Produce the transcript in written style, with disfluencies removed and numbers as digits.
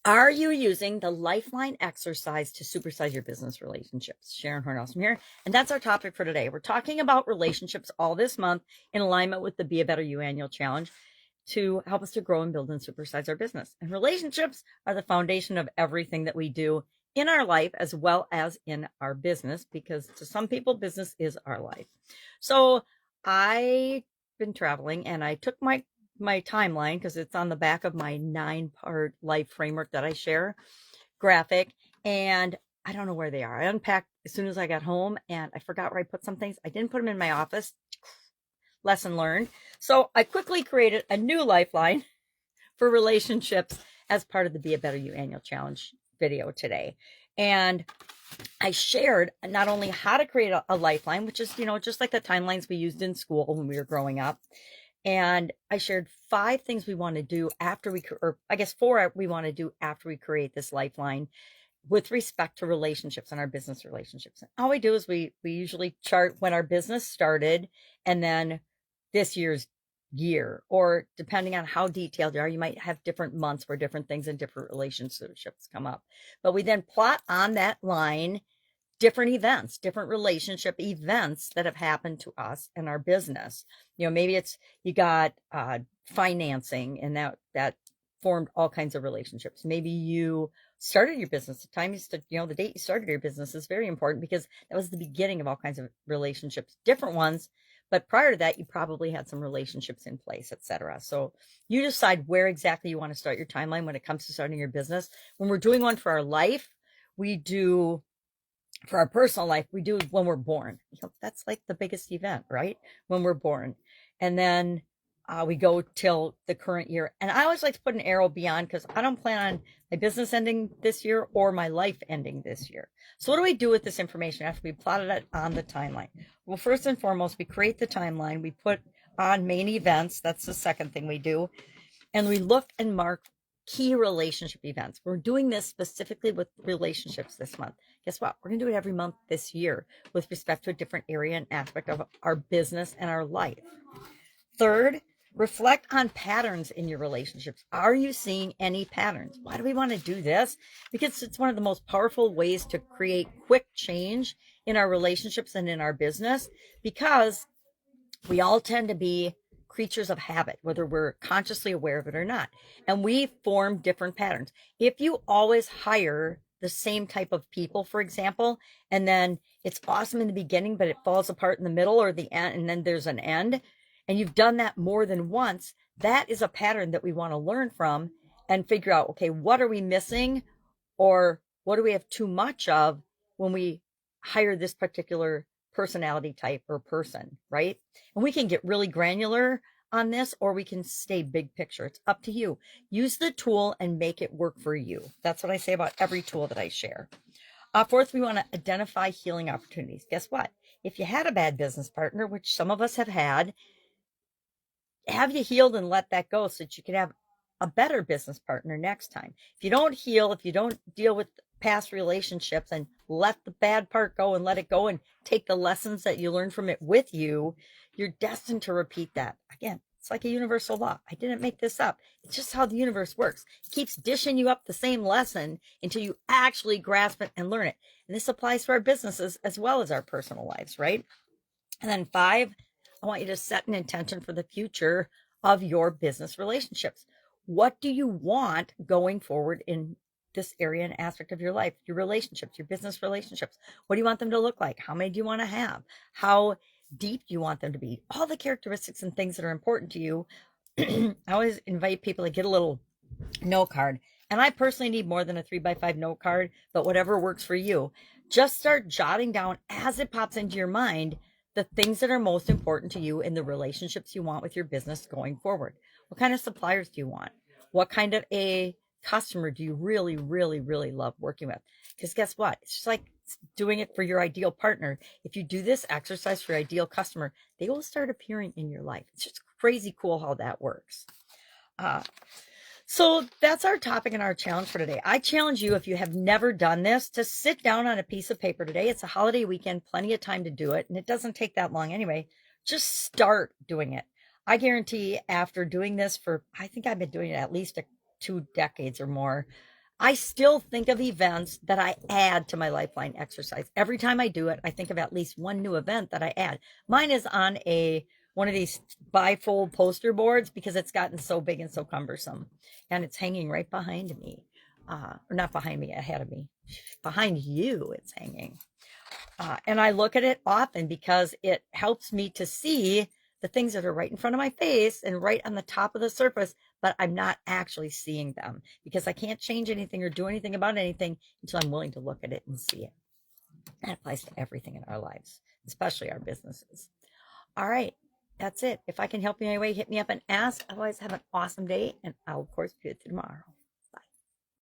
Are you using the Lifeline exercise to supersize your business relationships? Sharon Horne-Ellstrom here, and that's our topic for today. We're talking about relationships all this month in alignment with the Be a Better You annual challenge to help us to grow and build and supersize our business. And relationships are the foundation of everything that we do in our life as well as in our business, because to some people, business is our life. So I've been traveling and I took my timeline because it's on the back of my 9-part life framework that I share graphic, and I don't know where they are. I unpacked as soon as I got home and I forgot where I put some things. I didn't put them in my office. Lesson learned. So I quickly created a new lifeline for relationships as part of the Be a Better You annual challenge video today. And I shared not only how to create a lifeline, which is, just like the timelines we used in school when we were growing up. And I shared 5 things we want to do after or I guess 4 we want to do after we create this lifeline with respect to relationships and our business relationships. And all we do is we usually chart when our business started and then this year's year, or depending on how detailed you are, you might have different months where different things and different relationships come up. But we then plot on that line different events, different relationship events that have happened to us in our business. Maybe it's you got financing, and that formed all kinds of relationships. Maybe you started your business. The date you started your business is very important because that was the beginning of all kinds of relationships, different ones. But prior to that, you probably had some relationships in place, etc. So you decide where exactly you want to start your timeline when it comes to starting your business. When we're doing one for our life, we do for our personal life, we do when we're born. That's like the biggest event, right? When we're born. And then we go till the current year. And I always like to put an arrow beyond because I don't plan on my business ending this year or my life ending this year. So what do we do with this information after we plotted it on the timeline? Well, first and foremost, we create the timeline. We put on main events. That's the second thing we do. And we look and mark key relationship events. We're doing this specifically with relationships this month. Guess what? We're going to do it every month this year with respect to a different area and aspect of our business and our life. Third, reflect on patterns in your relationships. Are you seeing any patterns? Why do we want to do this? Because it's one of the most powerful ways to create quick change in our relationships and in our business, because we all tend to be creatures of habit, whether we're consciously aware of it or not. And we form different patterns. If you always hire the same type of people, for example, and then it's awesome in the beginning, but it falls apart in the middle or the end, and then there's an end, and you've done that more than once, that is a pattern that we want to learn from and figure out, okay, what are we missing, or what do we have too much of when we hire this particular personality type or person, right? And we can get really granular on this, or we can stay big picture. It's up to you. Use the tool and make it work for you. That's what I say about every tool that I share. Fourth, we want to identify healing opportunities. Guess what? If you had a bad business partner, which some of us have you healed and let that go so that you can have a better business partner next time. If you don't heal, if you don't deal with past relationships and let the bad part go and let it go and take the lessons that you learned from it with you, you're destined to repeat that. Again, it's like a universal law. I didn't make this up. It's just how the universe works. It keeps dishing you up the same lesson until you actually grasp it and learn it. And this applies to our businesses as well as our personal lives, right? And then 5, I want you to set an intention for the future of your business relationships. What do you want going forward in this area and aspect of your life, your relationships, your business relationships? What do you want them to look like? How many do you want to have? How deep do you want them to be? All the characteristics and things that are important to you. I always invite people to get a little note card. And I personally need more than a 3x5 note card, but whatever works for you. Just start jotting down as it pops into your mind the things that are most important to you in the relationships you want with your business going forward. What kind of suppliers do you want? What kind of a customer do you really, really, really love working with? Because guess what? It's just like doing it for your ideal partner. If you do this exercise for your ideal customer, they will start appearing in your life. It's just crazy cool how that works. So that's our topic and our challenge for today. I challenge you, if you have never done this, to sit down on a piece of paper today. It's a holiday weekend, plenty of time to do it, and it doesn't take that long anyway. Just start doing it. I guarantee after doing this for, I think I've been doing it at least 2 decades or more, I still think of events that I add to my Lifeline exercise. Every time I do it, I think of at least one new event that I add. Mine is on one of these bifold poster boards because it's gotten so big and so cumbersome. And it's hanging right behind me. Or not behind me, ahead of me. Behind you, it's hanging. And I look at it often because it helps me to see the things that are right in front of my face and right on the top of the surface, but I'm not actually seeing them because I can't change anything or do anything about anything until I'm willing to look at it and see it. That applies to everything in our lives, especially our businesses. All right, that's it. If I can help you in any way, hit me up and ask. Otherwise, have an awesome day, and I'll, of course, be with you tomorrow.